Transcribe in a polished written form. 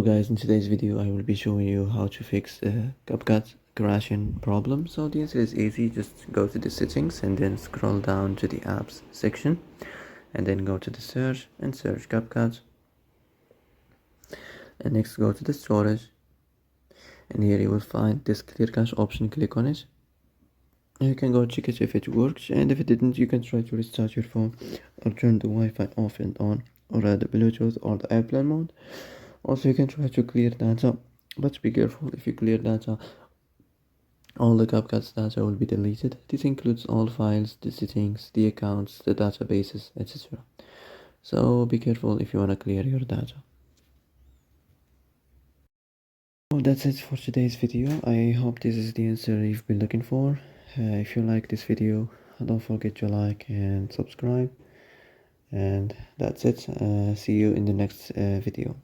So guys, in today's video I will be showing you how to fix the Capcut crashing problem. So the answer is easy. Just go to the settings and then scroll down to the apps section and then go to the search and search Capcut, and next go to the storage, and here you will find this clear cache option. Click on it. You can go check it if it works, and if it didn't you can try to restart your phone or turn the Wi-Fi off and on, or the Bluetooth or the airplane mode. Also you can try to clear data, but be careful. If you clear data, all the Capcut's data will be deleted. This includes all files, the settings, the accounts, the databases, etc. So be careful if you want to clear your data. Well, that's it for today's video. I hope this is the answer you've been looking for. If you like this video, don't forget to like and subscribe. And that's it. See you in the next video.